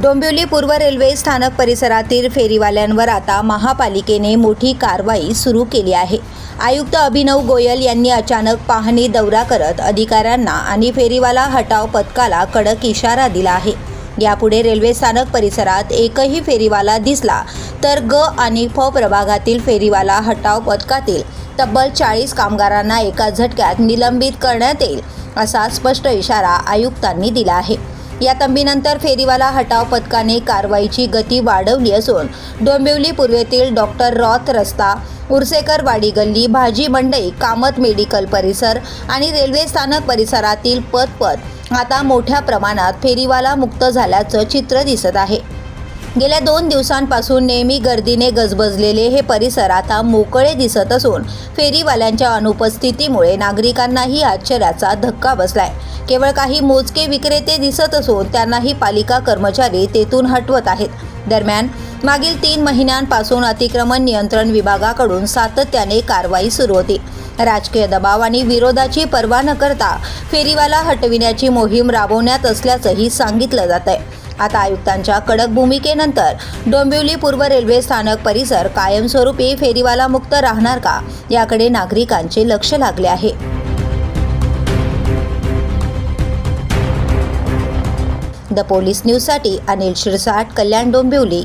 डोंबिवली पूर्व रेल्वे स्थानक परिसरातील फेरीवाल्यांवर आता महापालिकेने मोठी कारवाई सुरू केली आहे। आयुक्त अभिनव गोयल यांनी अचानक पाहणी दौरा करत अधिकाऱ्यांना आणि फेरीवाला हटाव पथकाला कडक इशारा दिला आहे। यापुढे रेल्वे स्थानक परिसरात एकही फेरीवाला दिसला तर ग आणि फ प्रभागातील फेरीवाला हटाव पथकातील तब्बल 40 कामगारांना एका झटक्यात निलंबित करण्यात येईल, असा स्पष्ट इशारा आयुक्तांनी दिला आहे। या तंबीनंतर फेरीवाला हटाव पथकाने कारवाईची गती वाढवली असून डोंबिवली पूर्वेतील डॉक्टर रॉथ रस्ता, उर्सेकर वाडी गल्ली, भाजी मंडई, कामत मेडिकल परिसर आणि रेल्वे स्थानक परिसरातील पथ आता मोठ्या प्रमाणात फेरीवाला मुक्त झाल्याचं चित्र दिसत आहे। गेल्या 2 दिवसांपासून नेहमी गर्दीने गजबजलेले हे परिसर आता मोकळे दिसत असून फेरीवाल्यांच्या अनुपस्थितीमुळे नागरिकांनाही आश्चर्याचा धक्का बसलाय। केवळ काही मोजके विक्रेते दिसत असून त्यांनाही पालिका कर्मचारी तेथून हटवत आहेत। दरम्यान मागील 3 महिन्यांपासून अतिक्रमण नियंत्रण विभागाकडून सातत्याने कारवाई सुरू होती। राजकीय दबाव आणि विरोधाची पर्वा न करता फेरीवाला हटविण्याची मोहीम राबवण्यात असल्याचंही सांगितलं जात आहे। आता आयुक्तांच्या कडक भूमिकेनंतर डोंबिवली पूर्व रेल्वे स्थानक परिसर कायमस्वरूपी फेरीवाला मुक्त राहणार का, याकडे नागरिकांचे लक्ष लागले आहे। द पोलीस न्यूजसाठी अनिल शिरसाट, कल्याण, डोंबिवली।